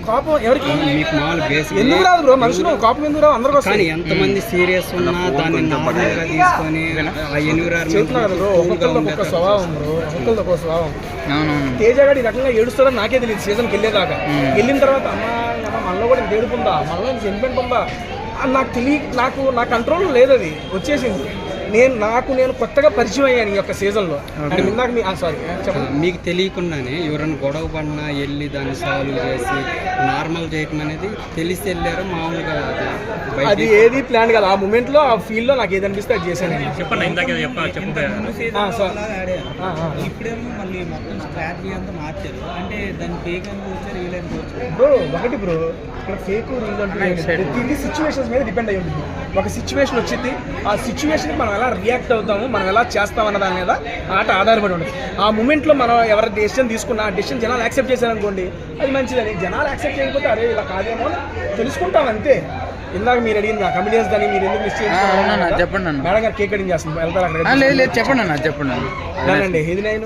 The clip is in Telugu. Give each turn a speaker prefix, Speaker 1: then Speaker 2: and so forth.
Speaker 1: కోపం ఎవరికి
Speaker 2: మీకు మామూలు బేసిక్
Speaker 1: ఎందుకు రాదు బ్రో? మనుషులు కోపం ఎందుకు రావు? అందరికి
Speaker 2: కానీ ఎంతమంది సీరియస్ ఉన్నా దాన్ని నార్మల్గా తీసుకొని
Speaker 1: చెప్తున్నారు బ్రో. ఒక్కొక్కరితో ఒక్కొక్క స్వభావం బ్రో, ఒక్కొక్కరితో ఒక్కొక్క స్వభావం.
Speaker 3: అవునవును.
Speaker 1: తేజ గారు ఈ రకంగా ఏడుస్తాడని నాకే తెలియదు సీజన్కి వెళ్ళేదాకా. వెళ్ళిన తర్వాత అమ్మ మనలో కూడా ఇంత ఏడుపుందా, మనలో ఇంత సెంటిమెంట్ ఉందా అని నాకు నా కంట్రోల్ లేదు, అది వచ్చేసింది. నేను కొత్తగా పరిచయం అయ్యాను ఈ యొక్క సీజన్లో. ఇందాక సారీ చెప్పండి.
Speaker 2: మీకు తెలియకుండానే ఎవరైనా గొడవ పడినా వెళ్ళి దాన్ని సాల్వ్ చేసి నార్మల్ చేయటం అనేది తెలిసి వెళ్ళారు మామూలుగా?
Speaker 1: అది ఏది ప్లాన్ కాదు. ఆ మూమెంట్లో ఆ ఫీల్డ్లో నాకు ఏది అనిపిస్తే అది చేశాను.
Speaker 4: చెప్పండి ఇందాక
Speaker 2: ఇప్పుడేమో మళ్ళీ మొత్తం స్ట్రాటజీ అంతా మార్చారు, అంటే దాన్ని ఫేక్ అనుకోవచ్చు, రియల్ అనుకోవచ్చు.
Speaker 1: బ్రో ఒకటి బ్రో, ఇక్కడ ఫేక్ రీల్ అంటే ప్రతిదీ సిచ్యువేషన్స్ మీద డిపెండ్ అయ్యి ఉంటుంది. ఒక సిచ్యువేషన్ వచ్చింది, ఆ సిచ్యువేషన్కి మనం ఎలా రియాక్ట్ అవుతాము, మనం ఎలా చేస్తాం అన్న దాని మీద ఆట ఆధారపడి ఉంటుంది. ఆ మూమెంట్లో మనం ఎవరి డెసిషన్ తీసుకున్నా ఆ డెసిషన్ జనాలు యాక్సెప్ట్ చేశారనుకోండి, అది మంచిదని. జనాలు యాక్సెప్ట్ చేయకపోతే అరే ఇలా కాదేమో తెలుసుకుంటాం అంతే. ఇందాక మీరు అడిగింది కమిడియన్స్ కానీ మీరు ఎందుకు మిస్ చేయండి
Speaker 3: చెప్పండి.
Speaker 1: మేడం గారు కేక్ కటింగ్ చేస్తుంది, వెళ్తారు అక్కడ.
Speaker 3: లేదు చెప్పండి అన్న, చెప్పండి.
Speaker 1: ఇది నేను